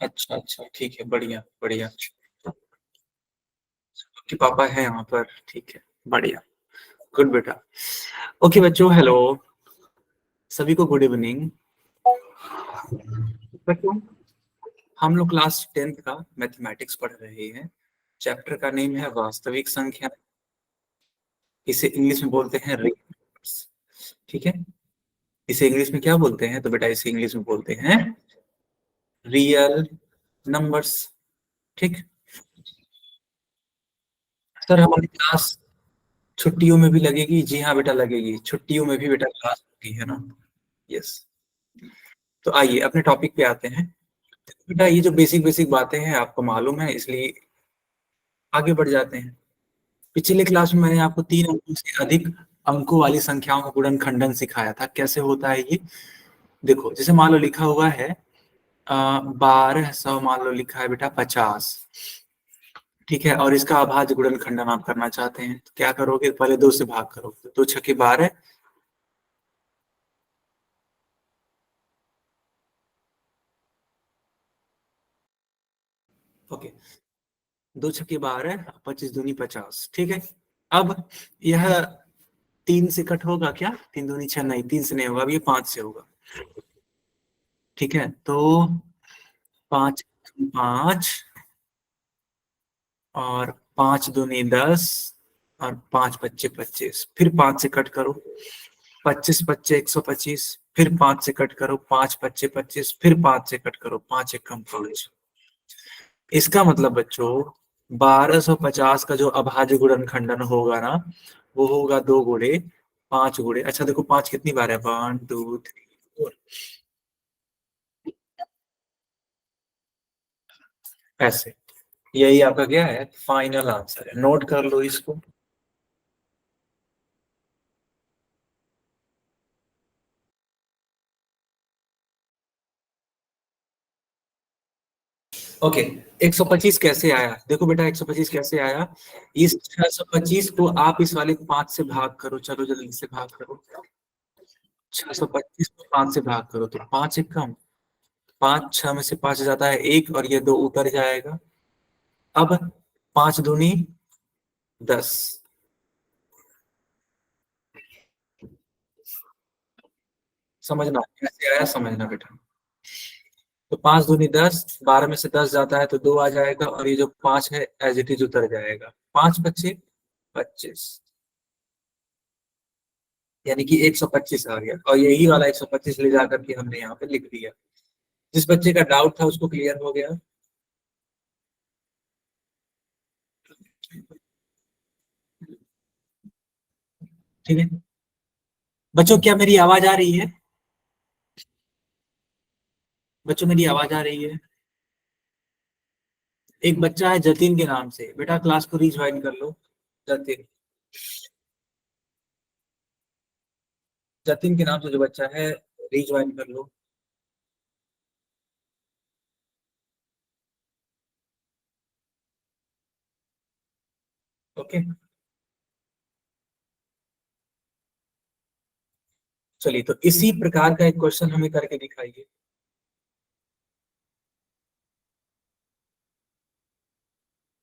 अच्छा अच्छा, ठीक है, बढ़िया बढ़िया। आपके पापा है यहाँ पर, ठीक है, बढ़िया। गुड बेटा। ओके बच्चों, हेलो, सभी को गुड इवनिंग। बच्चों, हम लोग क्लास 10th का मैथमेटिक्स पढ़ रहे हैं। चैप्टर का नेम है वास्तविक संख्या। इसे इंग्लिश में बोलते हैं रियल नंबर्स। ठीक है, इसे इंग्लिश में क्या बोलते हैं? तो बेटा इसे इंग्लिश में बोलते हैं रियल नंबर्स। ठीक। सर हमारी क्लास छुट्टियों में भी लगेगी? जी हाँ बेटा लगेगी, छुट्टियों में भी बेटा क्लास होगी, है ना। यस। तो आइए अपने टॉपिक पे आते हैं। बेटा ये जो बेसिक बेसिक बातें हैं आपको मालूम है, इसलिए आगे बढ़ जाते हैं। पिछले क्लास में मैंने आपको 3 अंकों से अधिक अंकों वाली संख्याओं का गुणनखंडन सिखाया था, कैसे होता है ये। देखो जैसे मान लो लिखा हुआ है 1200, मान लो लिखा है बेटा 50। ठीक है, और इसका अभाज्य गुणनखंडन आप करना चाहते हैं तो क्या करोगे? पहले 2 से भाग करोगे, 2 छक्के 12। ओके, 2 छक्के 12, 25 दूनी 50। ठीक है। अब यह 3 से कट होगा क्या? 3 दूनी 6, नहीं 3 से नहीं होगा, अब ये 5 से होगा। ठीक है, तो 5 5, और 5 दूनी 10, और 5 पच्चे 25, फिर 5 से कट करो। 25 पच्चे 125, फिर 5 से कट करो। 5 पच्चे 25, फिर 5 से कट करो। 5 एकम 5। इसका मतलब बच्चों 1250 का जो अभाज्य गुणनखंडन होगा ना, वो होगा 2 गुणे 5 गुणे, अच्छा देखो 5 कितनी बार है, 1 2 3 4, ऐसे। यही आपका क्या है? फाइनल आंसर है, नोट कर लो इसको। ओके, 125 कैसे आया? देखो बेटा 125 कैसे आया। इस 625 को आप इस वाले 5 से भाग करो, चलो जल्दी से भाग करो। 625 को 5 से भाग करो तो 5 एकम 5, 6 में से 5 जाता है 1, और ये 2 उतर जाएगा। अब 5 दूनी 10। समझना कैसे आया, समझना बेटा। तो 5 दूनी 10, 12 में से 10 जाता है तो 2 आ जाएगा, और ये जो 5 है एज इट इज उतर जाएगा। 5 पच्चे 25, यानी कि 125 आ गया, और यही वाला 125 ले जाकर के हमने यहाँ पे लिख दिया। जिस बच्चे का डाउट था उसको क्लियर हो गया। ठीक है बच्चों, क्या मेरी आवाज आ रही है? बच्चों मेरी आवाज आ रही है? एक बच्चा है जतिन के नाम से, बेटा क्लास को रीज्वाइन कर लो। जतिन, जतिन के नाम से जो बच्चा है, रीज्वाइन कर लो। ओके, चलिए तो इसी प्रकार का एक क्वेश्चन हमें करके दिखाइए।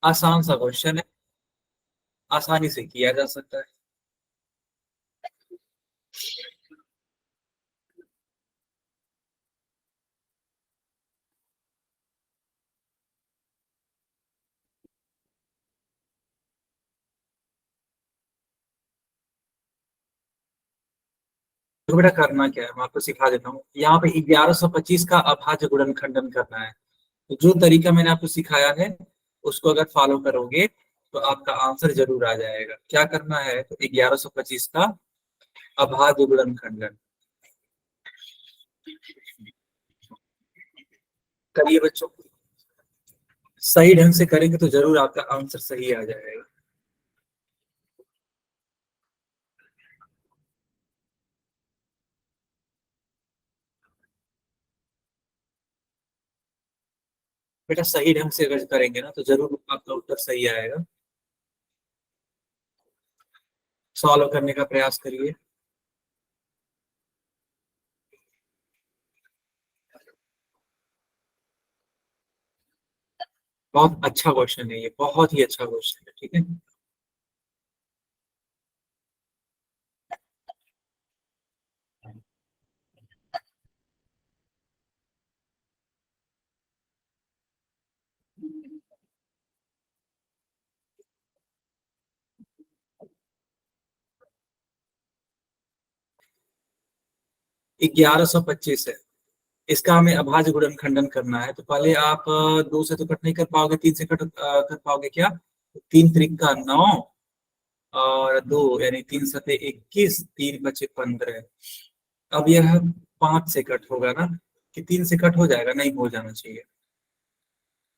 आसान सा क्वेश्चन है, आसानी से किया जा सकता है। तो बेटा करना क्या है, मैं आपको सिखा देता हूँ। यहाँ पे 1125 का अभाज्य गुणनखंडन करना है। तो जो तरीका मैंने आपको सिखाया है उसको अगर फॉलो करोगे तो आपका आंसर जरूर आ जाएगा। क्या करना है? तो 1125 का अभाज्य गुणनखंडन करिए बच्चों। सही ढंग से करेंगे तो जरूर आपका आंसर सही आ जाएगा। बेटा सही ढंग से अगर करेंगे ना तो जरूर आपका उत्तर सही आएगा। सॉल्व करने का प्रयास करिए। बहुत अच्छा क्वेश्चन है ये, बहुत ही अच्छा क्वेश्चन है, ठीक है। ग्यारह सौ पच्चीस है, इसका हमें अभाज्य गुणनखंडन करना है। तो पहले आप दो से तो कट नहीं कर पाओगे, तीन से कट कर पाओगे क्या? तीन त्रिक का 9 और दो यानी तीन सते 21, तीन बचे 15। अब यह 5 से कट होगा ना, कि 3 से कट हो जाएगा? नहीं, हो जाना चाहिए।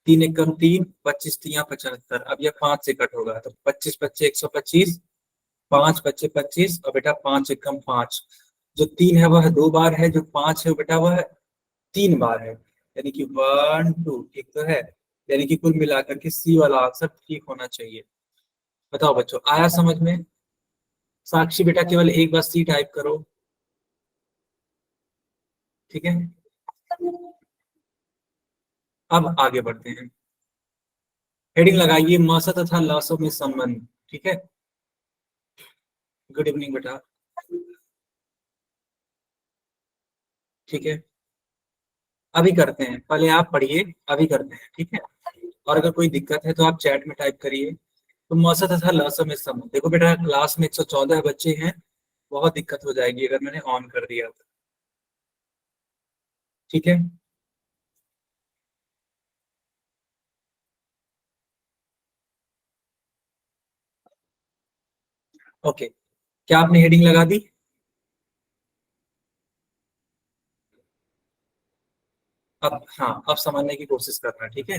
3 एक कम 3, 25 तिया 75। अब यह 5 से कट होगा तो 25 बच्चे 125, 5 बच्चे 25 और बेटा 5 एक कम 5। जो 3 है वह 2 बार है, जो 5 है बेटा वह 3 बार है, यानी कि 1 2 ठीक तो है। यानी कि कुल मिलाकर के सी वाला आंसर ठीक होना चाहिए। बताओ बच्चों, आया समझ में? साक्षी बेटा केवल एक बार सी टाइप करो, ठीक है। अब आगे बढ़ते हैं। हेडिंग लगाइए मौसा तथा लाशों में संबंध, ठीक है। गुड इवनिंग बेटा, ठीक है। अभी करते हैं, पहले आप पढ़िए, अभी करते हैं, ठीक है। और अगर कोई दिक्कत है तो आप चैट में टाइप करिए। तो मौसा तथा लाशों में संबंध, देखो बेटा क्लास में 114 बच्चे हैं, बहुत दिक्कत हो जाएगी अगर मैंने ऑन कर दिया तो, ठीक है। ओके, क्या आपने हेडिंग लगा दी? अब हाँ, अब समझने की कोशिश करना, ठीक है।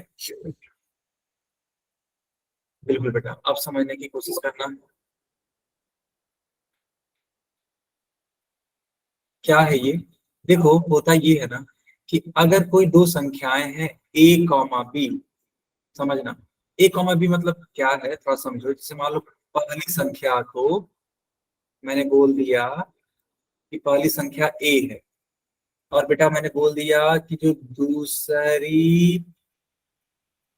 बिल्कुल बेटा, अब समझने की कोशिश करना। क्या है ये? देखो होता ये है ना, कि अगर कोई दो संख्याएं हैं ए कॉमा बी, समझना। ए कॉमा बी मतलब क्या है, थोड़ा समझो। जैसे मान लो पहली संख्या को मैंने बोल दिया कि पहली संख्या ए है, और बेटा मैंने बोल दिया कि जो दूसरी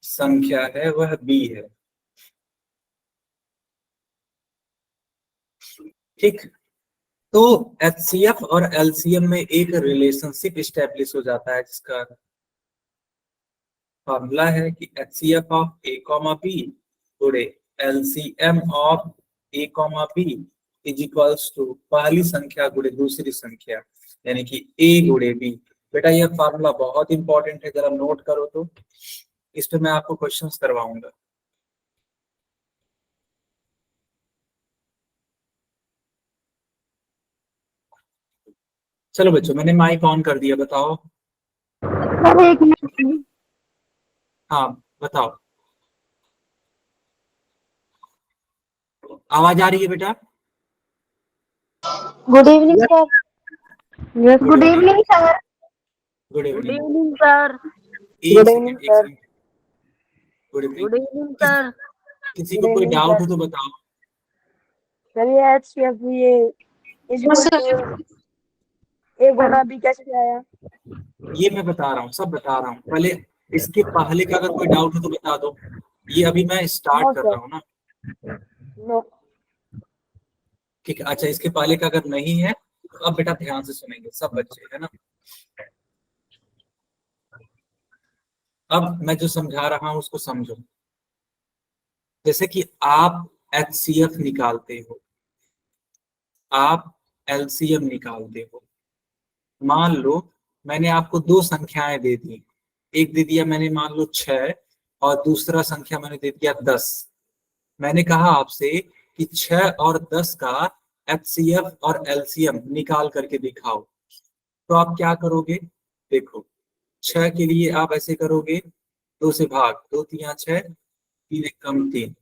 संख्या है वह बी है, ठीक। तो एचसीएफ और एलसीएम में एक रिलेशनशिप स्टेब्लिश हो जाता है, जिसका फॉर्मूला है कि HCF of A comma B गुणे LCM of A comma B is equals to पहली संख्या गुणे दूसरी संख्या, यानी कि ए गुणे बी। बेटा यह फॉर्मूला बहुत इंपॉर्टेंट है, जरा नोट करो तो। इस पे मैं आपको क्वेश्चंस करवाऊंगा। चलो बच्चों, मैंने माइक ऑन कर दिया, बताओ। सर एक मिनट। हाँ बताओ, आवाज आ रही है बेटा? Good evening sir. Yes good good evening. Evening sir. Good good evening. Evening sir. एक गुड इवनिंग सेकंड, एक sir. Second. Good evening. Good evening किस, सर। किसी गुड को कोई इवनिंग डाउट सर। हो तो बताओ। सर ये एचसीएफ ये इक्वल टू ए गुना बी कैसे आया? ये मैं बता रहा हूँ, सब बता रहा हूँ। पहले इसके पहले का अगर कोई डाउट हो तो बता दो। ये अभी मैं स्टार्ट नो कर सर। रहा हूँ ना, नो। ठीक है। अच्छा, इसके पहले का अगर नहीं है तो अब बेटा ध्यान से सुनेंगे सब बच्चे, है ना। अब मैं जो समझा रहा हूँ उसको समझो। जैसे कि आप एचसीएफ निकालते हो, आप एलसीएम निकालते हो। मान लो मैंने आपको दो संख्याएं दे दी, एक दे दिया मैंने मान लो 6 और दूसरा संख्या मैंने दे दिया 10। मैंने कहा आपसे कि 6 और 10 का एचसीएफ और एलसीएम निकाल करके दिखाओ। तो आप क्या करोगे? देखो, 6 के लिए आप ऐसे करोगे, दो से भाग, दो तिया 6, तीन एक कम 3।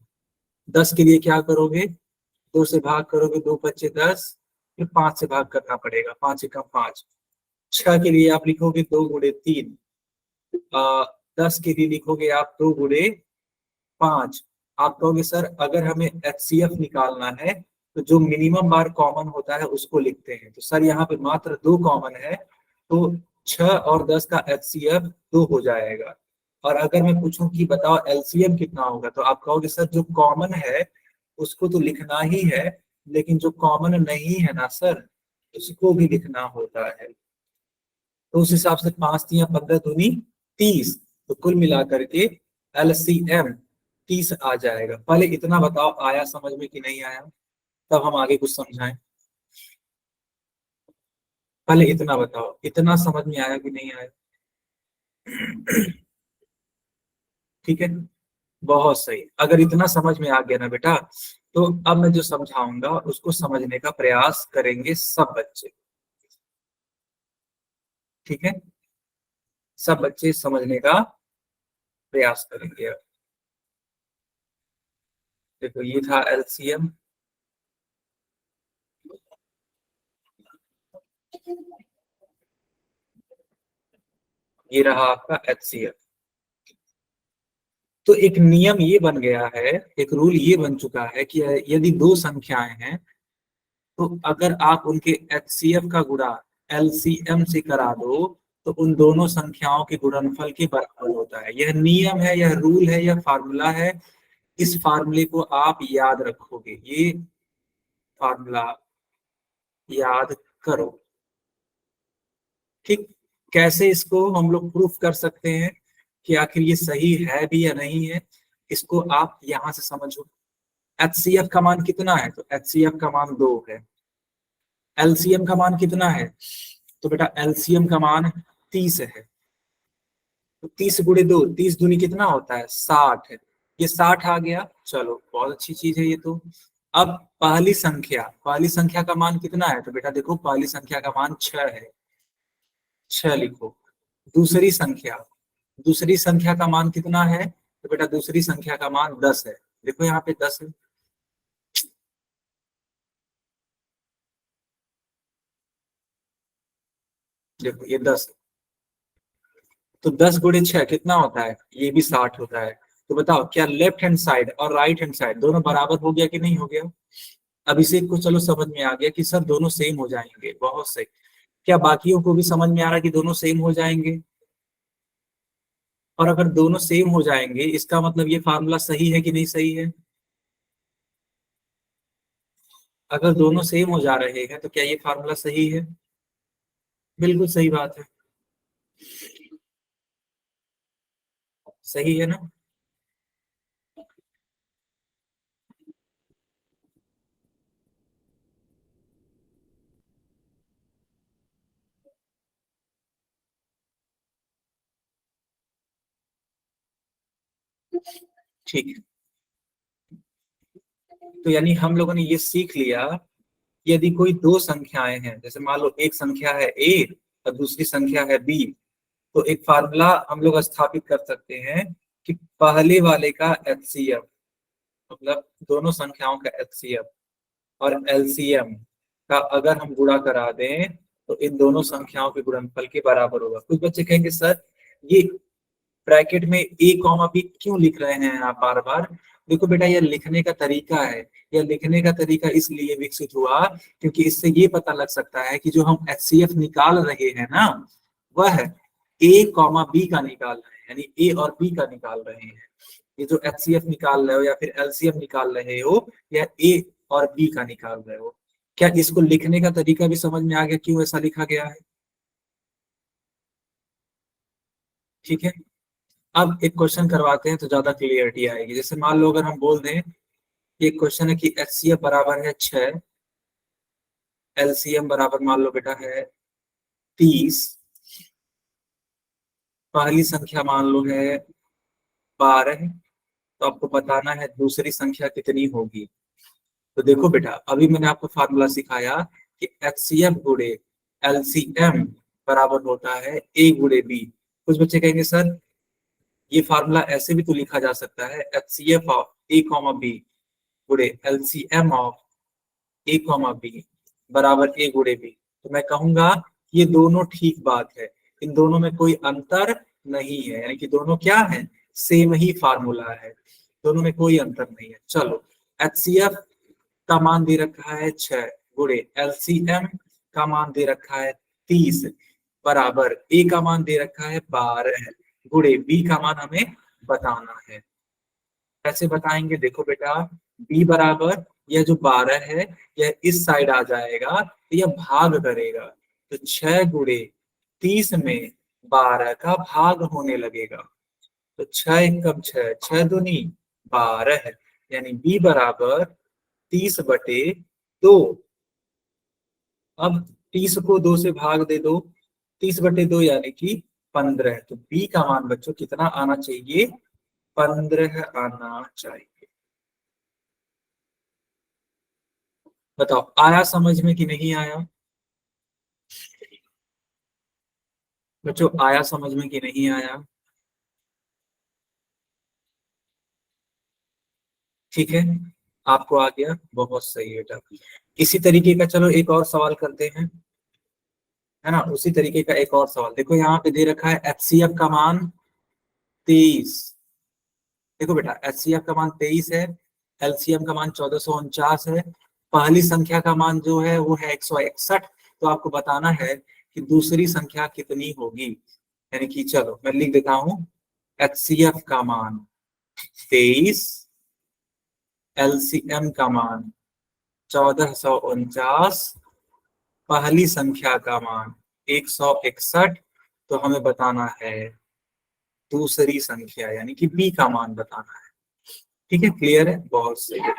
10 के लिए क्या करोगे? दो से भाग करोगे, दो बच्चे 10, फिर 5 से भाग करना पड़ेगा, 5 एकम 5। 6 के लिए आप लिखोगे 2 गुणे 3, 10 के लिए लिखोगे आप 2 गुणे 5। आप कहोगे सर अगर हमें एचसीएफ निकालना है तो जो मिनिमम बार कॉमन होता है उसको लिखते हैं। तो सर यहाँ पे मात्र 2 कॉमन है, तो 6 और 10 का एचसीएफ 2 हो जाएगा। और अगर मैं पूछूं कि बताओ एलसीएम कितना होगा, तो आप कहोगे सर जो कॉमन है उसको तो लिखना ही है, लेकिन जो कॉमन नहीं है ना सर, उसको भी लिखना होता है। तो उस हिसाब से 5×3 = 15 दूनी 30, तो कुल मिलाकर के एलसीएम 30 आ जाएगा। पहले इतना बताओ आया समझ में कि नहीं आया, तब हम आगे कुछ समझाएं। पहले इतना बताओ, इतना समझ में आया कि नहीं आया? ठीक है, बहुत सही। अगर इतना समझ में आ गया ना बेटा, तो अब मैं जो समझाऊंगा उसको समझने का प्रयास करेंगे सब बच्चे। ठीक है, सब बच्चे समझने का प्रयास करेंगे। देखो ये था एलसीएम, ये रहा आपका एचसीएफ। तो एक नियम ये बन गया है, एक रूल ये बन चुका है कि यदि दो संख्याएं हैं, तो अगर आप उनके एचसीएफ का गुणा एलसीएम से करा दो, तो उन दोनों संख्याओं के गुणनफल के बराबर होता है। यह नियम है, यह रूल है, यह फार्मूला है। इस फार्मूले को आप याद रखोगे, ये फार्मूला याद करो। ठीक, कैसे इसको हम लोग प्रूफ कर सकते हैं कि आखिर ये सही है भी या नहीं है, इसको आप यहां से समझो। एचसीएफ का मान कितना है, तो एचसीएफ का मान 2 है। एलसीएम का मान कितना है, तो बेटा एलसीएम का मान 30 है। तो 30 × 2, 30 दूनी कितना होता है, 60 है। ये 60 आ गया, चलो बहुत अच्छी चीज है ये तो। अब पहली संख्या का मान कितना है, तो बेटा देखो पहली संख्या का मान 6 है, 6 लिखो। दूसरी संख्या दूसरी संख्या का मान कितना है, तो बेटा दूसरी संख्या का मान 10 है। देखो यहाँ पे 10 है। देखो ये 10, तो 10 × 6 कितना होता है, ये भी 60 होता है। तो बताओ क्या लेफ्ट हैंड साइड और राइट हैंड साइड दोनों बराबर हो गया कि नहीं हो गया? अब इसे को चलो समझ में आ गया कि सर दोनों सेम हो जाएंगे, बहुत सही। क्या बाकियों को भी समझ में आ रहा है कि दोनों सेम हो जाएंगे? और अगर दोनों सेम हो जाएंगे, इसका मतलब ये फार्मूला सही है कि नहीं सही है? अगर दोनों सेम हो जा रहे हैं तो क्या ये फार्मूला सही है? बिल्कुल सही बात है, सही है ना? ठीक है, तो यानी हम लोगों ने ये सीख लिया, यदि कोई दो संख्याएं हैं, जैसे मान लो एक संख्या है ए और दूसरी संख्या है बी, तो एक फार्मूला हम लोग स्थापित कर सकते हैं कि पहले वाले का एचसीएफ, मतलब दोनों संख्याओं का एचसीएफ और एलसीएम का अगर हम गुणा करा दें, तो इन दोनों संख्याओं के गुणनफल के बराबर होगा। कुछ बच्चे कहेंगे सर ये ब्रैकेट में ए कॉमा बी क्यों लिख रहे हैं आप बार बार? देखो बेटा यह लिखने का तरीका है, यह लिखने का तरीका इसलिए विकसित हुआ क्योंकि इससे ये पता लग सकता है कि जो हम एचसीएफ निकाल रहे हैं ना, वह ए कॉमा बी का निकाल रहे हैं, यानी ए और बी का निकाल रहे हैं। ये जो एचसीएफ निकाल रहे हो या फिर एलसीएम निकाल रहे हो, या ए और बी का निकाल रहे हो। क्या इसको लिखने का तरीका भी समझ में आ गया क्यों ऐसा लिखा गया है? ठीक है, अब एक क्वेश्चन करवाते हैं तो ज्यादा क्लियरिटी आएगी। जैसे मान लो अगर हम बोल दें, एक क्वेश्चन है कि एचसीएफ बराबर है 6, एलसीएम बराबर मान लो बेटा है 30, पहली संख्या मान लो है 12, तो आपको बताना है दूसरी संख्या कितनी होगी। तो देखो बेटा अभी मैंने आपको फार्मूला सिखाया कि एचसीएफ गुणे एलसीएम बराबर होता है ए गुणे बी। कुछ बच्चे कहेंगे सर ये फार्मूला ऐसे भी तो लिखा जा सकता है, HCF of A comma B गुणे LCM of A comma B बराबर ए गुणे बी। तो मैं कहूंगा ये दोनों ठीक बात है, इन दोनों में कोई अंतर नहीं है, यानी कि दोनों क्या है, सेम ही फार्मूला है, दोनों में कोई अंतर नहीं है। चलो एचसीएफ का मान दे रखा है 6 गुणे एलसीएम का मान दे रखा है 30 बराबर ए का मान दे रखा है 12, गुणे बी का मान हमें बताना है। कैसे बताएंगे, देखो बेटा, b बराबर यह जो 12 है यह इस साइड आ जाएगा तो यह भाग करेगा, तो 6 गुणे 30 में 12 का भाग होने लगेगा। तो 6 एकम 6, 6 दूनी 12, यानी b बराबर 30/2। अब 30 को 2 से भाग दे दो, 30/2 यानी कि 15। तो b का मान बच्चों कितना आना चाहिए, 15 आना चाहिए। बताओ आया समझ में कि नहीं आया बच्चों, आया समझ में कि नहीं आया? ठीक है, आपको आ गया, बहुत सही बेटा। इसी तरीके का चलो एक और सवाल करते हैं, है ना। उसी तरीके का एक और सवाल देखो, यहाँ पे दे रखा है एचसीएफ का मान 23। देखो बेटा, एचसीएफ का मान 23 है, एलसीएम का मान 1449 है, पहली संख्या का मान जो है वो है 161। तो आपको बताना है कि दूसरी संख्या कितनी होगी। यानी कि चलो मैं लिख देता हूँ, एचसीएफ का मान 23, एलसीएम का मान 1449, पहली संख्या का मान 161। तो हमें बताना है दूसरी संख्या यानी कि बी का मान बताना है। ठीक है, क्लियर है, बहुत सही है।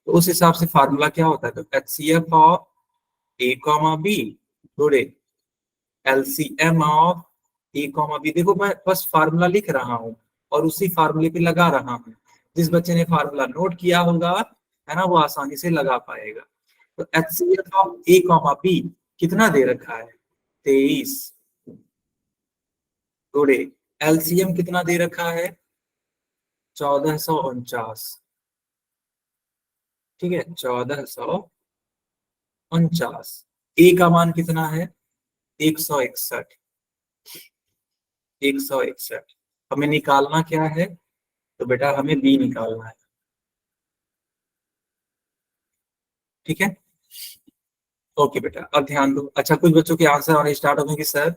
तो उस हिसाब से फार्मूला क्या होता है, तो H C F of A comma B गुणे LCM of A comma B. देखो मैं बस फार्मूला लिख रहा हूँ और उसी फार्मूले पे लगा रहा हूँ। जिस बच्चे ने फार्मूला नोट किया होगा, है ना, वो आसानी से लगा पाएगा। तो H C F of A comma B कितना दे रखा है, 23, गुणे एलसीएम कितना दे रखा है, 1449। ठीक है, 1449। ए का मान कितना है, 161। 161 हमें निकालना क्या है, तो बेटा हमें बी निकालना है। ठीक है, ओके बेटा, अब ध्यान दो। अच्छा, कुछ बच्चों के आंसर आने स्टार्ट हो गए कि सर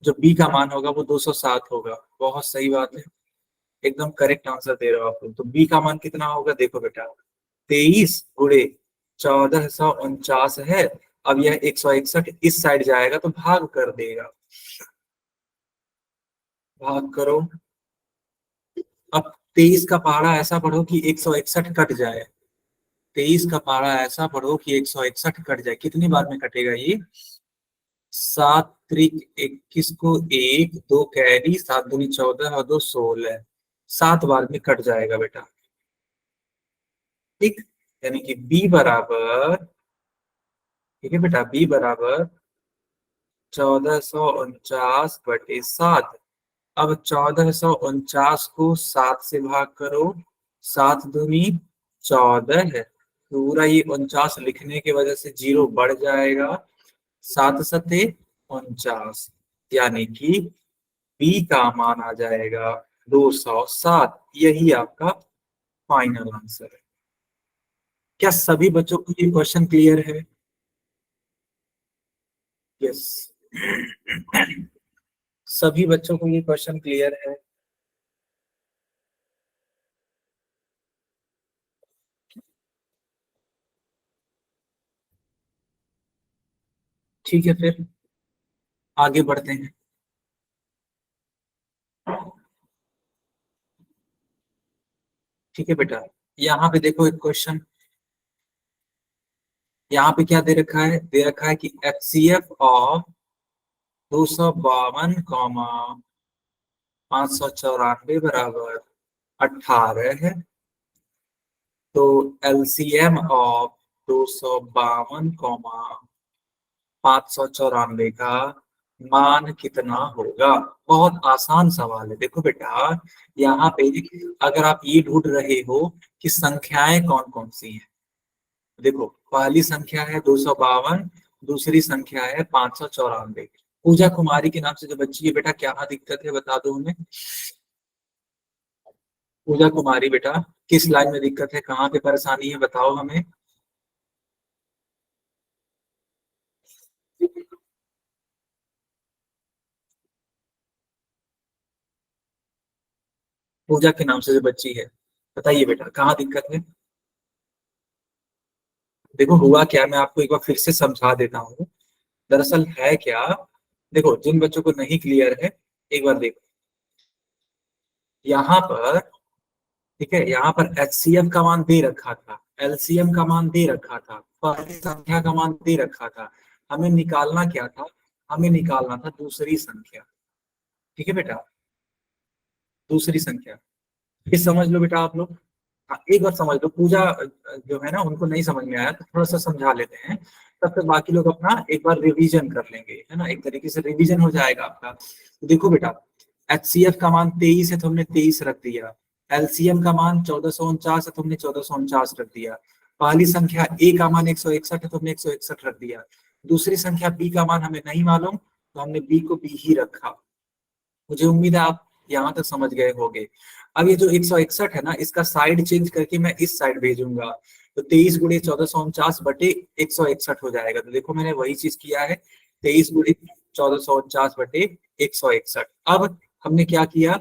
जो बी का मान होगा वो 207 होगा। बहुत सही बात है, एकदम करेक्ट आंसर दे रहे हो आप लोग। तो बी का मान कितना होगा, देखो बेटा, 23 गुणे 1449 है। अब यह 161 इस साइड जाएगा तो भाग कर देगा, भाग करो। अब 23 का पहाड़ा ऐसा पढ़ो कि 161 कट जाए। 23 का पहाड़ा ऐसा पढ़ो कि 161 कट जाए। कितनी बार में कटेगा ये, 7 त्रिक 21 को 1 2 कैरी, 7 दूनी 14 और 2 16, 7 बार में कट जाएगा बेटा। ठीक, यानी कि बी बराबर, ठीक है बेटा, बी बराबर 1449/7। अब 1449 को 7 से भाग करो, 7 दूनी 14 है। पूरा ये 49 लिखने की वजह से जीरो बढ़ जाएगा, 7 सते 49, यानी कि बी का मान आ जाएगा 207। यही आपका फाइनल आंसर है। क्या सभी बच्चों को ये क्वेश्चन क्लियर है? यस, सभी बच्चों को ये क्वेश्चन क्लियर है। ठीक है, फिर आगे बढ़ते हैं। ठीक है बेटा, यहाँ पे देखो एक क्वेश्चन, यहाँ पे क्या दे रखा है, दे रखा है कि एच सी एफ ऑफ 252,594 बराबर 18 है। तो एलसीएम ऑफ 252,594 का मान कितना होगा। बहुत आसान सवाल है। देखो बेटा, यहाँ पे अगर आप ये ढूंढ रहे हो कि संख्याएं कौन कौन सी हैं, देखो पहली संख्या है 252, दूसरी संख्या है 594। पूजा कुमारी के नाम से जो बच्ची है बेटा, क्या दिक्कत है बता दो हमें। पूजा कुमारी बेटा, किस लाइन में दिक्कत है, कहाँ पे परेशानी है, बताओ हमें। पूजा के नाम से जो बच्ची है, बताइए बेटा कहाँ दिक्कत है। देखो हुआ क्या, मैं आपको एक बार फिर से समझा देता हूँ। दरअसल है क्या, देखो जिन बच्चों को नहीं क्लियर है, एक बार देखो यहाँ पर, ठीक है, यहाँ पर HCF का मान दे रखा था, LCM का मान दे रखा था, पहली संख्या का मान दे रखा था। हमें निकालना क्या था, हमें निकालना था दूसरी संख्या। ठीक है बेटा, दूसरी संख्या। ये समझ लो बेटा आप लोग। हाँ एक बार समझ लो, पूजा जो है ना उनको नहीं समझ में आया तो थोड़ा सा समझा लेते हैं, तब तक बाकी लोग अपना एक बार रिवीजन कर लेंगे, है ना, एक तरीके से रिवीजन हो जाएगा आपका। तो देखो बेटा, HCF का मान 23 है तो हमने 23 रख दिया, LCM का मान 1449 है तो हमने 1449 रख दिया, पहली संख्या A का मान 161 है तो हमने 161 रख दिया, दूसरी संख्या B का मान हमें नहीं मालूम तो हमने B को B ही रखा। मुझे उम्मीद है आप यहाँ तक समझ गए होंगे। अब ये जो 161 है ना, इसका साइड चेंज करके मैं इस साइड भेजूंगा, तो 23 गुणे 1449 बटे 161 हो जाएगा। तो देखो मैंने वही चीज किया है, 23 गुणे 1449 बटे 161। अब हमने क्या किया,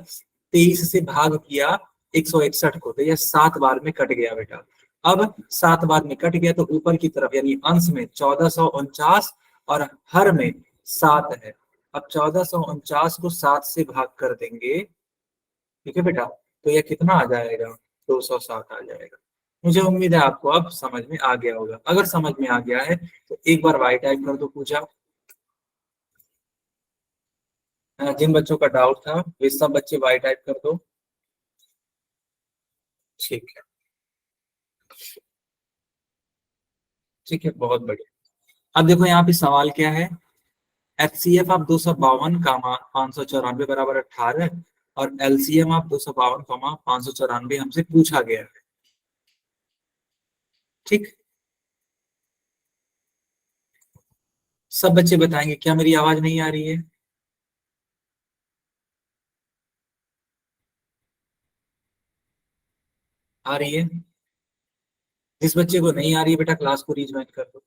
23 से भाग किया 161 को, तो यह 7 बार में कट गया बेटा। अब 7 बार में कट गया तो ऊपर की तरफ यानी अंश में 1449 और हर में 7 है। अब 1449 को 7 से भाग कर देंगे, ठीक है बेटा, तो यह कितना आ जाएगा, 207 आ जाएगा। मुझे उम्मीद है आपको अब समझ में आ गया होगा। अगर समझ में आ गया है तो एक बार वाई टाइप कर दो पूजा। जिन बच्चों का डाउट था वे सब बच्चे वाई टाइप कर दो। ठीक है, ठीक है, बहुत बढ़िया। अब देखो यहाँ पे सवाल क्या है, HCF आप 252 कामा 594 बराबर 18, और LCM आप 252 कामा 594 हमसे पूछा गया है। ठीक, सब बच्चे बताएंगे क्या मेरी आवाज नहीं आ रही है। आ रही है। जिस बच्चे को नहीं आ रही है बेटा क्लास को रीज्वाइन कर दो।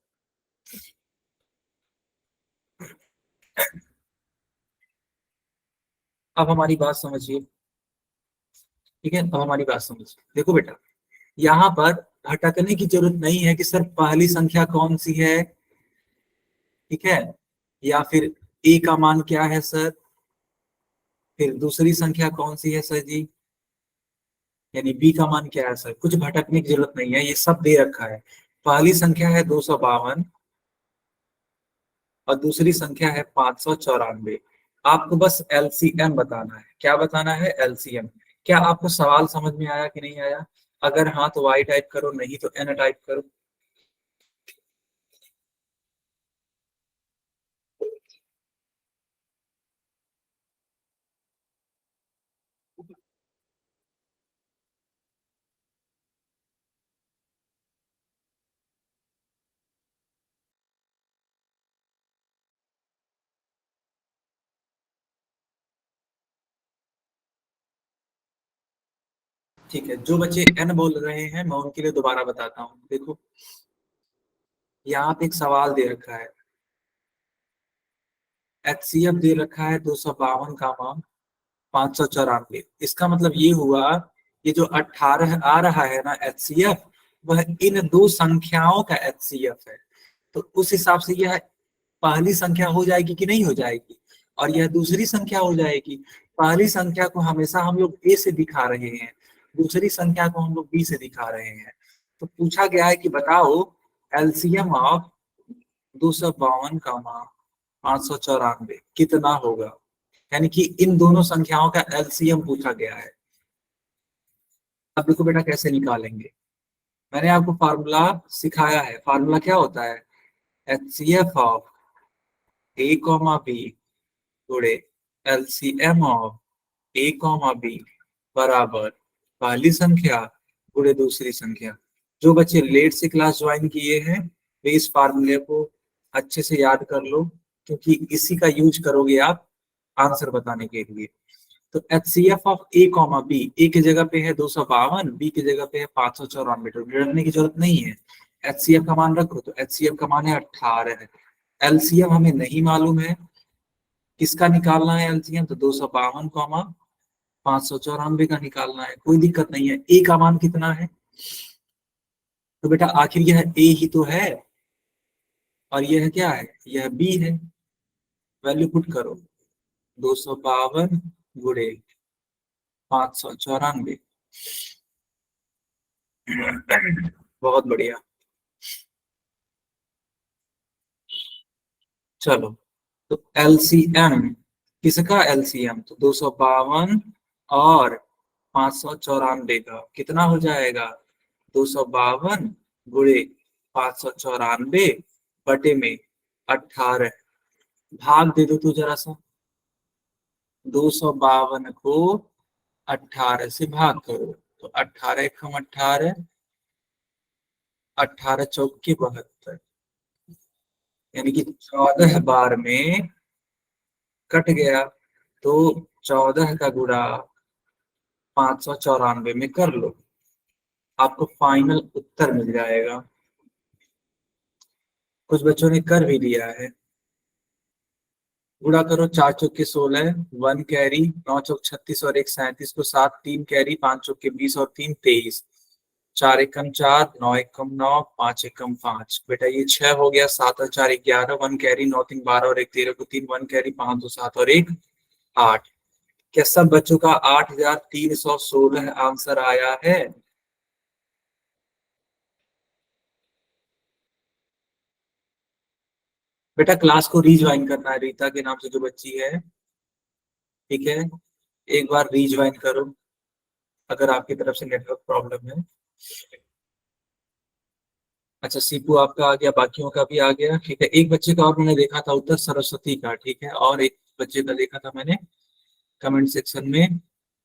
अब हमारी बात समझिए, ठीक है, अब हमारी बात समझिए। देखो बेटा, यहाँ पर भटकने की जरूरत नहीं है कि सर पहली संख्या कौन सी है, ठीक है, या फिर ए का मान क्या है सर, फिर दूसरी संख्या कौन सी है सर जी, यानी बी का मान क्या है सर, कुछ भटकने की जरूरत नहीं है, ये सब दे रखा है। पहली संख्या है 252 और दूसरी संख्या है 594। आपको बस LCM बताना है। क्या बताना है, LCM। क्या आपको सवाल समझ में आया कि नहीं आया? अगर हाँ तो Y टाइप करो, नहीं तो N टाइप करो। ठीक है, जो बच्चे N बोल रहे हैं मैं उनके लिए दोबारा बताता हूँ। देखो यहाँ पे एक सवाल दे रखा है, HCF दे रखा है 252 का मान 594। इसका मतलब ये हुआ, ये जो 18 आ रहा है ना HCF, वह इन दो संख्याओं का HCF है। तो उस हिसाब से यह पहली संख्या हो जाएगी कि नहीं हो जाएगी, और यह दूसरी संख्या हो जाएगी। पहली संख्या को हमेशा हम लोग ए से दिखा रहे हैं, दूसरी संख्या को हम लोग बी से दिखा रहे हैं। तो पूछा गया है कि बताओ LCM ऑफ 252 का मान 594 कितना होगा, यानी कि इन दोनों संख्याओं का LCM पूछा गया है। अब देखो बेटा कैसे निकालेंगे, मैंने आपको फार्मूला सिखाया है। फार्मूला क्या होता है, HCF of A comma B गुणे LCM of A comma B बराबर पहली संख्या गुणे दूसरी संख्या। जो बच्चे लेट से क्लास ज्वाइन किए हैं वे इस फार्मूले को अच्छे से याद कर लो, क्योंकि इसी का यूज करोगे आप आंसर बताने के लिए। तो HCF of A comma B, A की जगह पे है 252, बी की जगह पे है 594, तो डरने की जरूरत नहीं है। HCF का मान रखो, तो HCF का मान है 18 है। LCM हमें नहीं मालूम है, किसका निकालना है LCM, तो 252 कॉमा 594 का निकालना है, कोई दिक्कत नहीं है। ए का मान कितना है? तो बेटा आखिर यह ए ही तो है, और यह क्या है? यह बी है। वैल्यू पुट करो, 252 गुणे 594। बहुत बढ़िया। चलो, तो एलसीएम, किसका एलसीएम? तो 252 और 594 का कितना हो जाएगा? 252 गुणे 594 बटे में 18। भाग दे दो तो जरा सा, 252 को 18 से भाग करो, तो 18 एकम 18, 18 चौक के 72, यानी कि 14 बार में कट गया। तो 14 का गुणा 594 में कर लो, आपको फाइनल उत्तर मिल जाएगा। कुछ बच्चों ने कर भी लिया है। गुणा करो, 4 चौक के 16, 1 कैरी, 9 चौक 36 और 1 37 को 7, 3 कैरी, 5 चौक के 20 और 3 23, 4 एकम 4, 9 एकम 9, 5 एकम 5। बेटा ये 6 हो गया, 7 और 4 11, 1 कैरी, 9 3 12 और 1 13 को 3, 1 कैरी, 5 2 7 और 1 8। क्या सब बच्चों का 8316 आंसर आया है? बेटा क्लास को रीज्वाइन करना है, रीता के नाम से जो बच्ची है, ठीक है, एक बार रीज्वाइन करो अगर आपकी तरफ से नेटवर्क प्रॉब्लम है। अच्छा, सीपू आपका आ गया, बाकियों का भी आ गया, ठीक है। एक बच्चे का और मैंने देखा था उत्तर, सरस्वती का, ठीक है, और एक बच्चे का देखा था मैंने कमेंट सेक्शन में,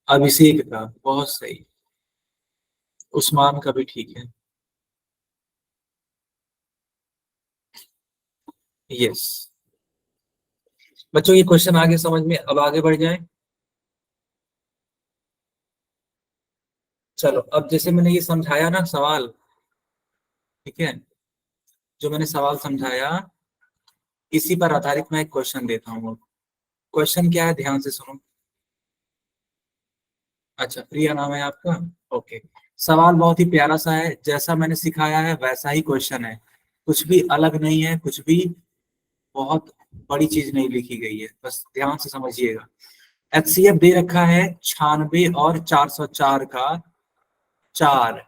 अभिषेक का, बहुत सही। उस्मान का भी ठीक है। यस बच्चों, ये क्वेश्चन आगे समझ में, अब आगे बढ़ जाए। चलो, अब जैसे मैंने ये समझाया ना सवाल, ठीक है, जो मैंने सवाल समझाया, इसी पर आधारित मैं एक क्वेश्चन देता हूँ। क्वेश्चन क्या है, ध्यान से सुनो। अच्छा, प्रिया नाम है आपका, ओके। सवाल बहुत ही प्यारा सा है, जैसा मैंने सिखाया है वैसा ही क्वेश्चन है, कुछ भी अलग नहीं है, कुछ भी बहुत बड़ी चीज नहीं लिखी गई है, बस ध्यान से समझिएगा। एचसीएफ दे रखा है 96 और 404 का 4।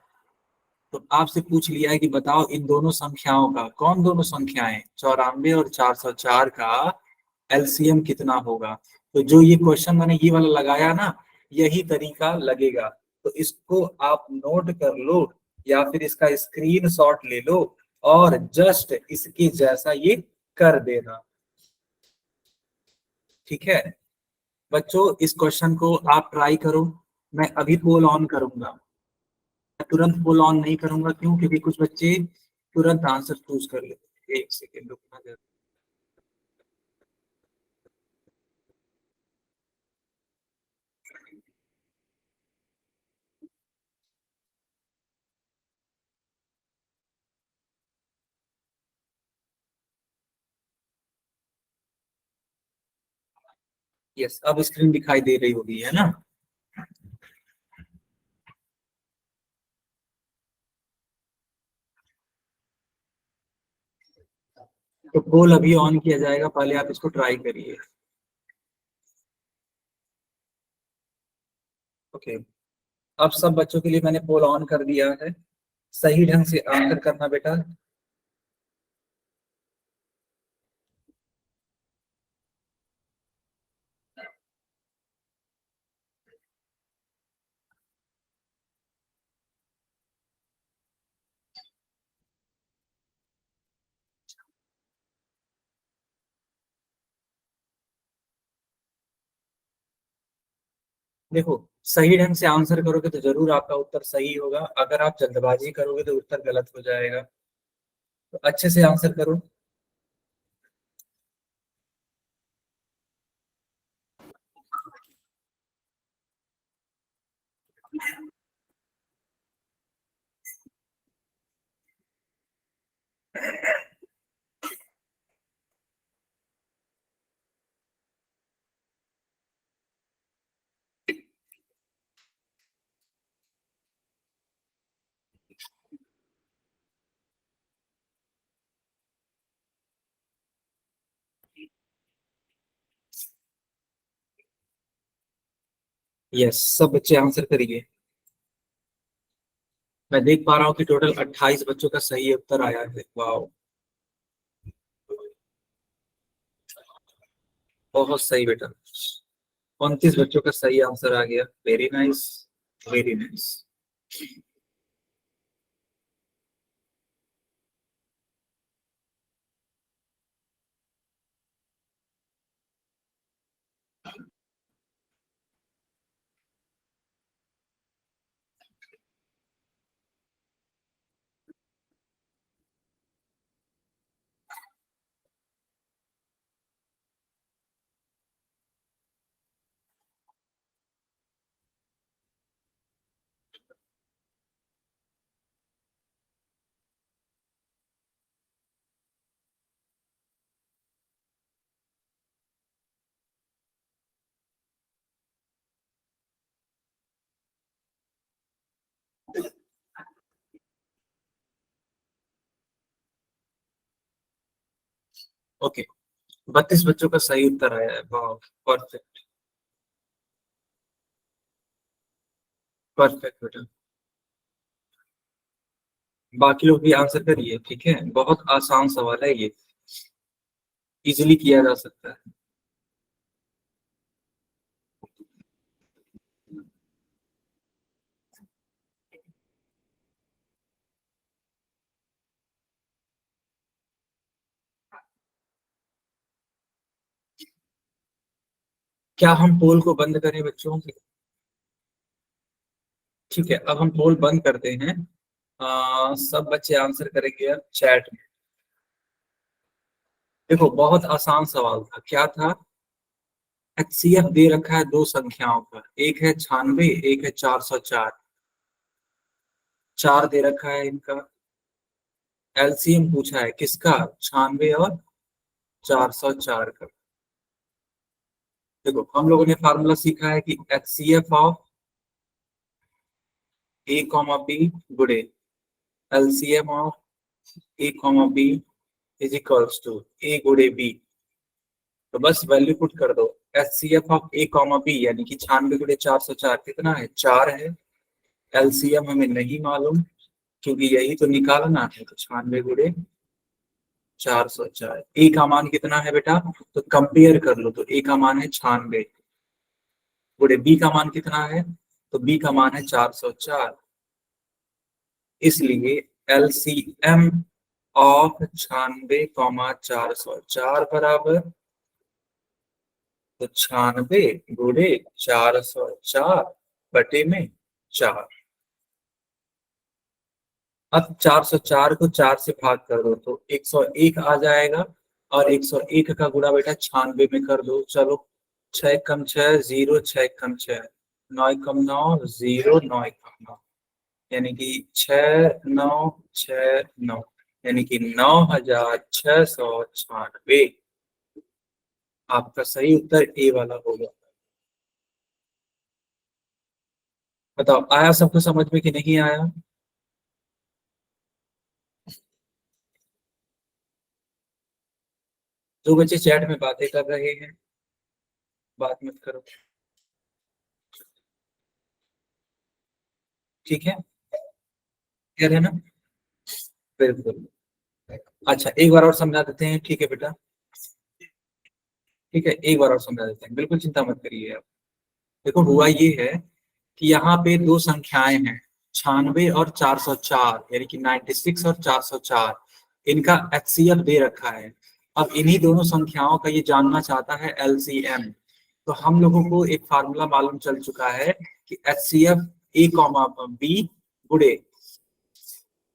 तो आपसे पूछ लिया है कि बताओ इन दोनों संख्याओं का, कौन दोनों संख्याएं, 94 और 404 का एलसीएम कितना होगा? तो जो ये क्वेश्चन मैंने ये वाला लगाया ना, यही तरीका लगेगा, तो इसको आप नोट कर लो या फिर इसका स्क्रीनशॉट ले लो और जस्ट इसके जैसा ये कर देना, ठीक है। बच्चों इस क्वेश्चन को आप ट्राई करो, मैं अभी पोल ऑन करूंगा, तुरंत पोल ऑन नहीं करूंगा, क्यों? क्योंकि कुछ बच्चे तुरंत आंसर चूज कर लेते। एक सेकेंड रुकना जरा। यस, अब स्क्रीन दिखाई दे रही होगी, है ना? तो पोल अभी ऑन किया जाएगा, पहले आप इसको ट्राई करिए। ओके, अब सब बच्चों के लिए मैंने पोल ऑन कर दिया है, सही ढंग से आंसर करना बेटा। देखो, सही ढंग से आंसर करोगे तो जरूर आपका उत्तर सही होगा, अगर आप जल्दबाजी करोगे तो उत्तर गलत हो जाएगा, तो अच्छे से आंसर करो। यस, सब बच्चे आंसर करिए। मैं देख पा रहा हूँ कि टोटल 28 बच्चों का सही उत्तर आया है। वाह, बहुत सही बेटा। 29 बच्चों का सही आंसर आ गया। Very nice, very nice. Okay, 32 बच्चों का सही उत्तर आया है। वाह, परफेक्ट, परफेक्ट बेटा। बाकी लोग भी आंसर करिए, ठीक है। बहुत आसान सवाल है ये, इजीली किया जा सकता है। क्या हम पोल को बंद करें बच्चों? ठीक है, अब हम पोल बंद करते हैं। सब बच्चे आंसर करेंगे अब चैट में। देखो, बहुत आसान सवाल था। क्या था? एचसीएफ दे रखा है दो संख्याओं का, एक है 96, एक है 404। चार दे रखा है इनका। एलसीएम पूछा है किसका? 96 और 404 का। देखो, हम लोगों ने फार्मूला सीखा है कि HCF of A comma B गुड़े LCM of A comma B is equals to A गुड़े बी। तो बस वैल्यू पुट कर दो। H C F of A comma B यानी कि 96 गुड़े 404 कितना है? 4 है। एलसीएम हमें नहीं मालूम क्योंकि यही तो निकालना है। तो 96 गुड़े 404, ए का मान कितना है बेटा? तो कंपेयर कर लो। तो ए का मान है 96 गुड़े बी का मान कितना है? तो बी का मान है 404। इसलिए एलसीएम ऑफ 96, 404 तो 96 गुणे 404/4। अब 404 को 4 से भाग कर दो तो 101 आ जाएगा। और 101 का गुणा बेटा 96 में कर दो। चलो, 6 कम 6 0, 6 कम 6 9 कम 9 0, 9 कम 9 यानी कि 6969 यानी कि 9696। आपका सही उत्तर ए वाला होगा। बताओ, आया सबको समझ में कि नहीं आया? जो बच्चे चैट में बातें कर रहे हैं, बात मत करो, ठीक है? कह रहे हैं ना? बिल्कुल। अच्छा, एक बार और समझा देते हैं, ठीक है बेटा? ठीक है, एक बार और समझा देते हैं, बिल्कुल चिंता मत करिए आप। देखो, हुआ ये है कि यहाँ पे दो संख्याएं हैं, 96 और 404 यानी कि 96 और 404। इनका एचसीएफ दे रखा है। अब इन्हीं दोनों संख्याओं का ये जानना चाहता है एलसीएम। तो हम लोगों को एक फार्मूला मालूम चल चुका है कि एचसीएफ ए कॉमा बी गुड़े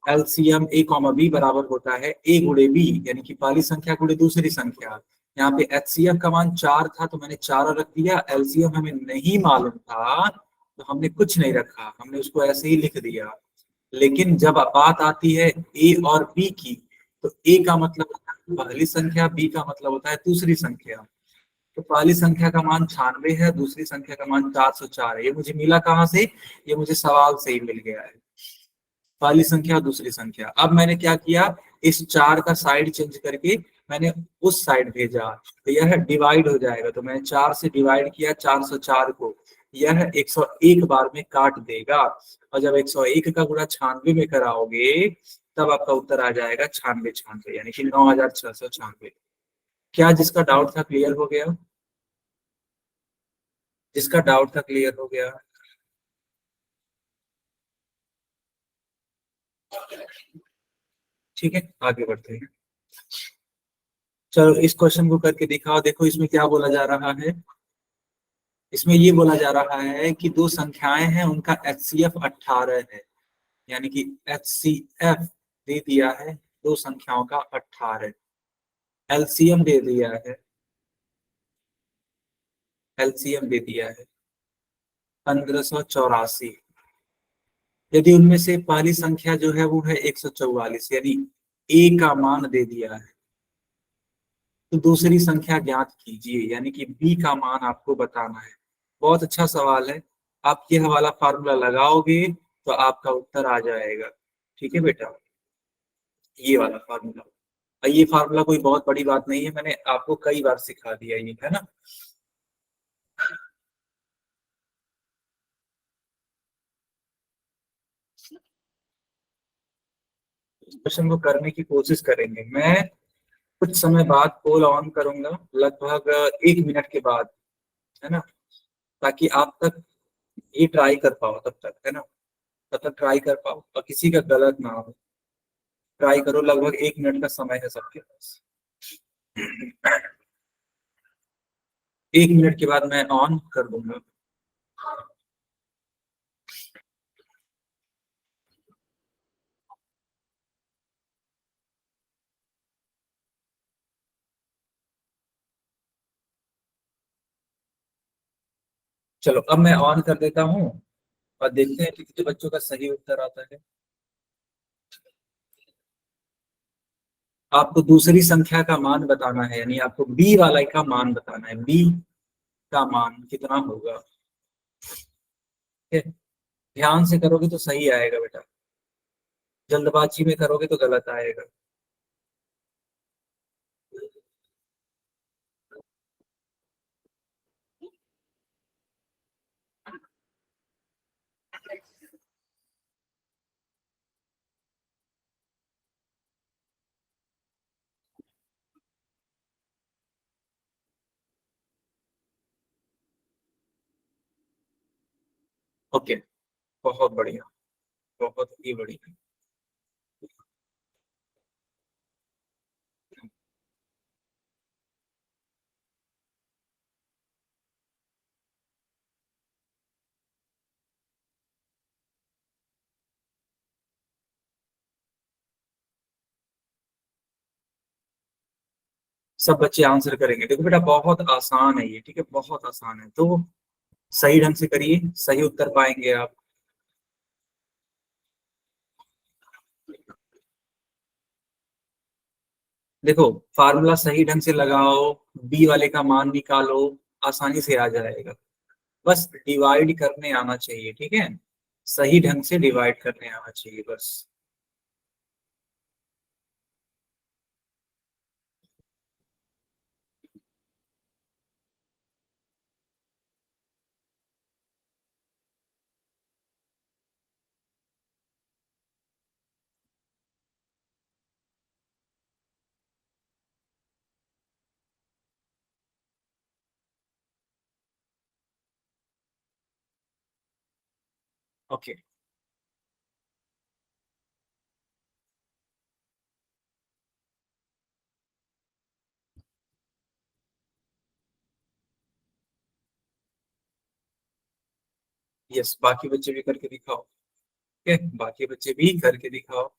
एलसीएम ए कॉमा बी बराबर होता है ए गुड़े बी यानी कि पहली संख्या गुड़े दूसरी संख्या। यहाँ पे एचसीएफ का मान 4 था तो मैंने 4 रख दिया। एलसीएम हमें नहीं मालूम था तो हमने कुछ नहीं रखा, हमने उसको ऐसे ही लिख दिया। लेकिन जब बात आती है ए और बी की, तो ए का मतलब होता है पहली संख्या, बी का मतलब होता है दूसरी संख्या। तो पहली संख्या का मान 96 है, दूसरी संख्या का मान 404 है। ये मुझे मिला कहाँ से? ये मुझे सवाल से ही मिल गया है। पहली संख्या और दूसरी संख्या। अब मैंने क्या किया, इस 4 का साइड चेंज करके मैंने उस साइड भेजा तो यह डिवाइड हो जाएगा। तो मैंने 4 से डिवाइड किया 404 को। यह 101 बार में काट देगा। और जब 101 का गुणा 96 में कराओगे तब आपका उत्तर आ जाएगा 96 96, यानी कि 9696। क्या जिसका डाउट था क्लियर हो गया? जिसका डाउट था क्लियर हो गया? ठीक है, आगे बढ़ते हैं। चलो इस क्वेश्चन को करके दिखाओ। देखो इसमें क्या बोला जा रहा है। इसमें ये बोला जा रहा है कि दो संख्याएं हैं, उनका एचसीएफ 18 है, यानी कि एचसीएफ दे दिया है दो संख्याओं का 18, एलसीएम दे दिया है, एलसीएम दे दिया है 1584। यदि उनमें से पहली संख्या जो है वो है 144, यानी ए का मान दे दिया है, तो दूसरी संख्या ज्ञात कीजिए, यानी कि बी का मान आपको बताना है। बहुत अच्छा सवाल है। आप ये वाला फार्मूला लगाओगे तो आपका उत्तर आ जाएगा। ठीक है बेटा, ये वाला फार्मूला। ये फार्मूला कोई बहुत बड़ी बात नहीं है, मैंने आपको कई बार सिखा दिया ये, है ना। क्वेश्चन को करने की कोशिश करेंगे। मैं कुछ समय बाद पोल ऑन करूंगा, लगभग 1 मिनट के बाद, है ना, ताकि आप तक ये ट्राई कर पाओ तब तक, है ना, तब तक ट्राई कर पाओ और किसी का गलत ना हो। ट्राई करो, लगभग 1 मिनट का समय है सबके पास। 1 मिनट के बाद मैं ऑन कर दूंगा। चलो अब मैं ऑन कर देता हूँ और देखते हैं कि कितने बच्चों का सही उत्तर आता है। आपको दूसरी संख्या का मान बताना है, यानी आपको बी वाला का मान बताना है। बी का मान कितना होगा? ठीक है? ध्यान से करोगे तो सही आएगा बेटा, जल्दबाजी में करोगे तो गलत आएगा। ओके, बहुत बढ़िया, बहुत ही बढ़िया। सब बच्चे आंसर करेंगे। देखो बेटा बहुत आसान है ये, ठीक है, बहुत आसान है, तो सही ढंग से करिए, सही उत्तर पाएंगे आप। देखो फार्मूला सही ढंग से लगाओ, बी वाले का मान निकालो, आसानी से आ जाएगा। बस डिवाइड करने आना चाहिए, ठीक है, सही ढंग से डिवाइड करने आना चाहिए बस। ओके, यस, बाकी बच्चे भी करके दिखाओ। ठीक है, बाकी बच्चे भी करके दिखाओ।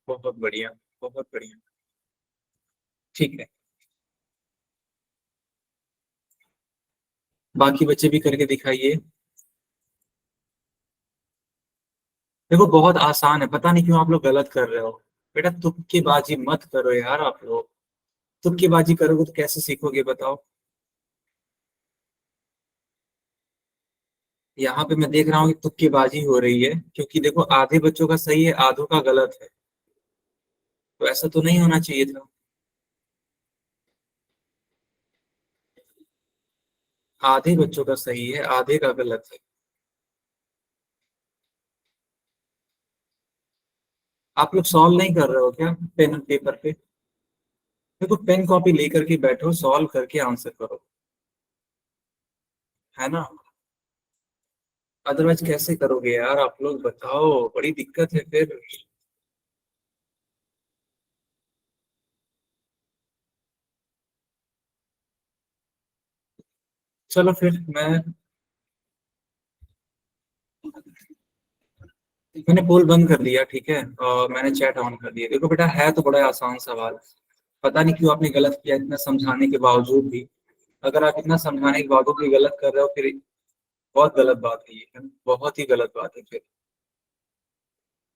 बहुत बढ़िया, बहुत बढ़िया। ठीक है, बाकी बच्चे भी करके दिखाइए। देखो बहुत आसान है, पता नहीं क्यों आप लोग गलत कर रहे हो। बेटा तुक्केबाजी मत करो यार आप लोग। तुक्केबाजी करोगे तो कैसे सीखोगे बताओ। यहाँ पे मैं देख रहा हूँ कि तुक्केबाजी हो रही है, क्योंकि देखो आधे बच्चों का सही है, आधों का गलत है। तो ऐसा तो नहीं होना चाहिए था। आधे बच्चों का सही है, आधे का गलत है। आप लोग सॉल्व नहीं कर रहे हो क्या पेन पेपर पे? देखो पेन कॉपी लेकर के बैठो, सॉल्व करके आंसर करो, है ना। अदरवाइज कैसे करोगे यार आप लोग, बताओ, बड़ी दिक्कत है फिर। चलो फिर मैंने पोल बंद कर दिया, ठीक है, और मैंने चैट ऑन कर दिया। देखो बेटा, है तो बड़ा आसान सवाल। पता नहीं क्यों आपने गलत किया इतना समझाने के बावजूद भी। अगर आप इतना समझाने के बावजूद भी गलत कर रहे हो, फिर बहुत गलत बात है ये, है ना? बहुत ही गलत बात है फिर।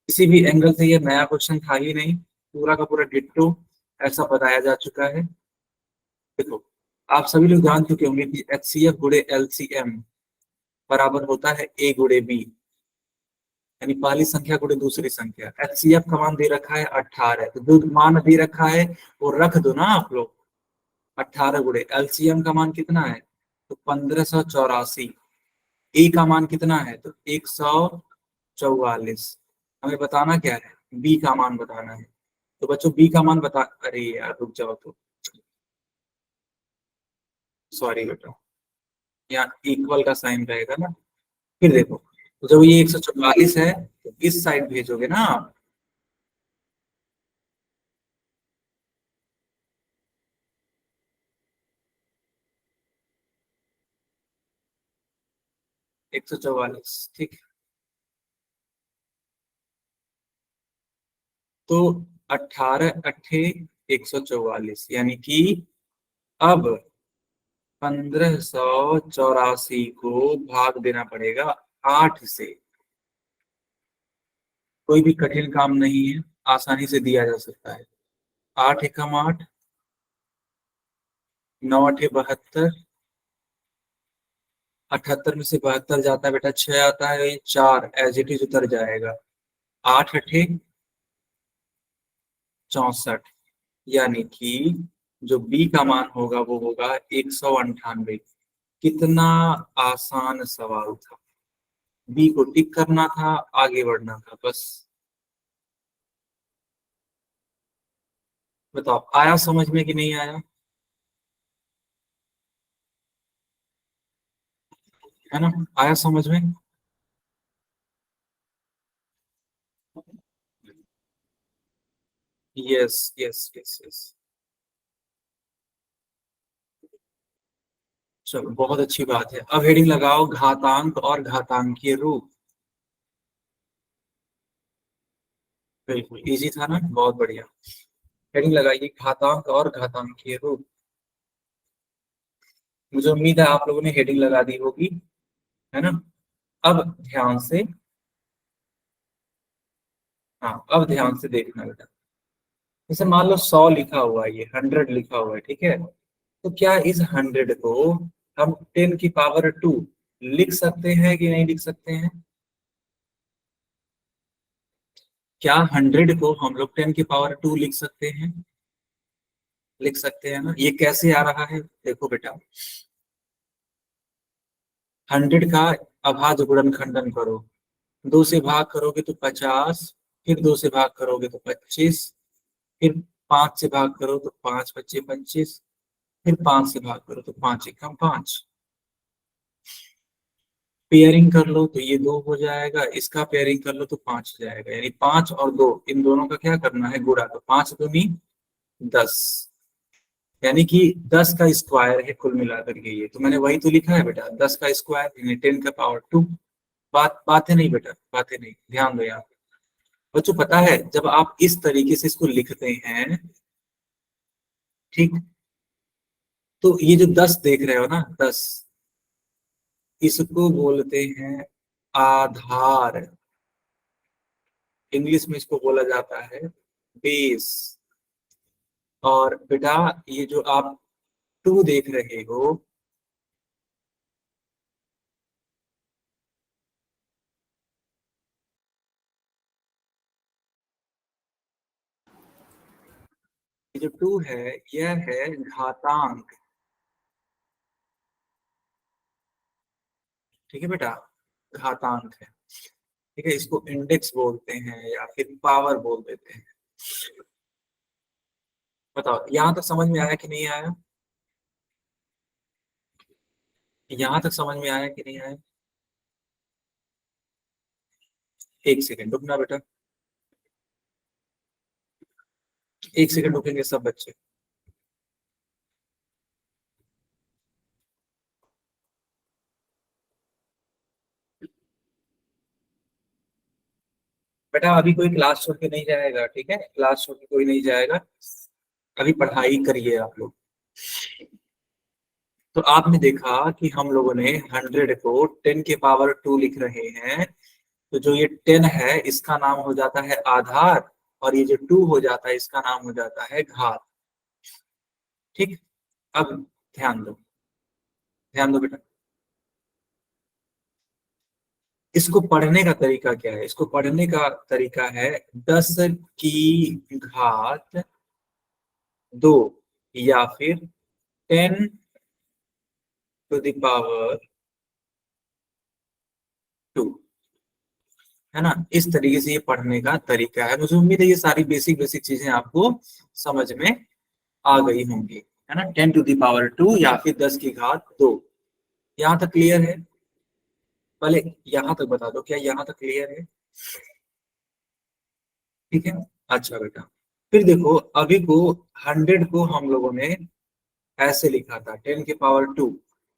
किसी भी एंगल से ये नया क्वेश्चन था ही नहीं, पूरा का पूरा डिट्टो ऐसा बताया जा चुका है। देखो, आप सभी लोग जान चुके होंगे कि एचसीएफ गुणे एलसीएम बराबर होता है ए गुणे बी, यानी पहली संख्या गुणे दूसरी संख्या। एचसीएफ का मान दे रखा है 18, तो जो मान दे रखा है वो रख दो ना आप लोग। 18 गुणे एलसीएम का मान कितना है, तो 1584। ए का मान कितना है, तो 144। हमें बताना क्या है, बी का मान बताना है। तो बच्चों बी का मान बता, अरे यार रुक जाओ तो, सॉरी बेटा, यहाँ इक्वल का साइन रहेगा ना। फिर देखो, तो जब ये 144 है तो इस साइड भेजोगे ना आप। 144, ठीक। तो 18 अट्ठे 144, यानी कि अब 1584 को भाग देना पड़ेगा 8 से। कोई भी कठिन काम नहीं है, आसानी से दिया जा सकता है। 8 एकम 8, 9 अठे 72, 78 में से 72 जाता है बेटा, 6 आता है, ये 4 एज इट इज उतर जाएगा। 8 अठे 64, यानी कि जो बी का मान होगा वो होगा 198। कितना आसान सवाल था। बी को टिक करना था, आगे बढ़ना था बस। बताओ आया समझ में कि नहीं आया, है ना? आया समझ में। Yes yes yes yes. चलो बहुत अच्छी बात है। अब हेडिंग लगाओ, घातांक और घातांकीय रूप। बिल्कुल इजी था ना, बहुत बढ़िया। हेडिंग लगाइए, घातांक और घातांकीय रूप। मुझे उम्मीद है आप लोगों ने हेडिंग लगा दी होगी, है ना। अब ध्यान से, हाँ अब ध्यान से देखना बेटा। जैसे मान लो 100 लिखा हुआ है, ये 100 लिखा हुआ है, ठीक है। तो क्या इस 100 को हम 10 की पावर 2 लिख सकते हैं कि नहीं लिख सकते हैं? क्या 100 को हम लोग 10 की पावर 2 लिख सकते हैं? लिख सकते हैं ना। ये कैसे आ रहा है, देखो बेटा। 100 का अभाज्य गुणनखंडन करो। 2 से भाग करोगे तो 50, फिर 2 से भाग करोगे तो 25, फिर 5 से भाग करो तो 5 × 5 = 25, फिर 5 से भाग करो तो 5 × 5। पेयरिंग कर लो तो ये 2 हो जाएगा, इसका पेयरिंग कर लो तो 5 हो जाएगा, यानी 5 और 2 इन दोनों का क्या करना है, गुणा। तो 5 दूनी 10, यानी कि 10 का स्क्वायर है कुल मिलाकर के ये। तो मैंने वही तो लिखा है बेटा, 10 का स्क्वायर यानी 10 की पावर 2। बातें नहीं बेटा, बातें नहीं, ध्यान दो यहाँ पे। बच्चों पता है जब आप इस तरीके से इसको लिखते हैं, ठीक, तो ये जो 10 देख रहे हो ना, 10, इसको बोलते हैं आधार। इंग्लिश में इसको बोला जाता है बेस। और बेटा ये जो आप 2 देख रहे हो, ये जो 2 है यह है घातांक। ठीक है बेटा, घातांक है। ठीक है, इसको इंडेक्स बोलते हैं या फिर पावर बोल देते हैं। बताओ यहां तक समझ में आया कि नहीं आया? यहां तक समझ में आया कि नहीं आया? 1 सेकंड रुकना बेटा, 1 सेकंड रुकेंगे सब बच्चे। बेटा अभी कोई क्लास छोड़ के नहीं जाएगा, ठीक है, क्लास छोड़ के कोई नहीं जाएगा, अभी पढ़ाई करिए आप लोग। तो आपने देखा कि हम लोगों ने 100 को 10 की पावर 2 लिख रहे हैं। तो जो ये 10 है इसका नाम हो जाता है आधार, और ये जो 2 हो जाता है इसका नाम हो जाता है घात। ठीक, अब ध्यान दो, ध्यान दो बेटा। इसको पढ़ने का तरीका क्या है? इसको पढ़ने का तरीका है 10 की घात 2 या फिर 10 टू द पावर 2, है ना। इस तरीके से ये पढ़ने का तरीका है। मुझे उम्मीद है ये सारी बेसिक बेसिक चीजें आपको समझ में आ गई होंगी, है ना। 10 टू द पावर 2 या फिर 10 की घात 2। यहाँ तक क्लियर है? पहले यहाँ तक बता दो, क्या यहाँ तक क्लियर है? ठीक है, अच्छा बेटा। फिर देखो अभी को 100 को हम लोगों ने ऐसे लिखा था 10 की पावर 2।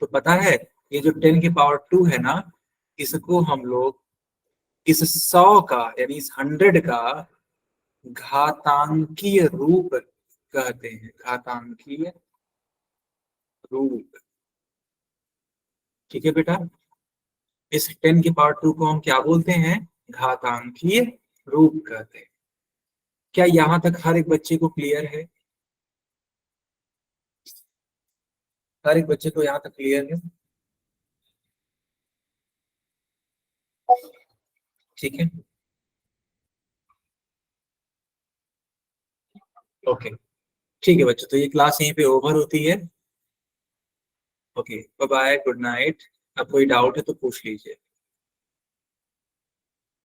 तो पता है ये जो 10 की पावर 2 है ना, इसको हम लोग इस 100 का यानी इस 100 का घातांकीय रूप कहते हैं, घातांकीय रूप। ठीक है बेटा, इस 10 की पावर 2 को हम क्या बोलते हैं? घातांकीय रूप कहते हैं। क्या यहां तक हर एक बच्चे को क्लियर है? हर एक बच्चे को यहाँ तक क्लियर है? ठीक है, ओके, ठीक है बच्चों, तो ये क्लास यहीं पे ओवर होती है। Okay, bye bye, good night. अब कोई डाउट है तो पूछ लीजिए।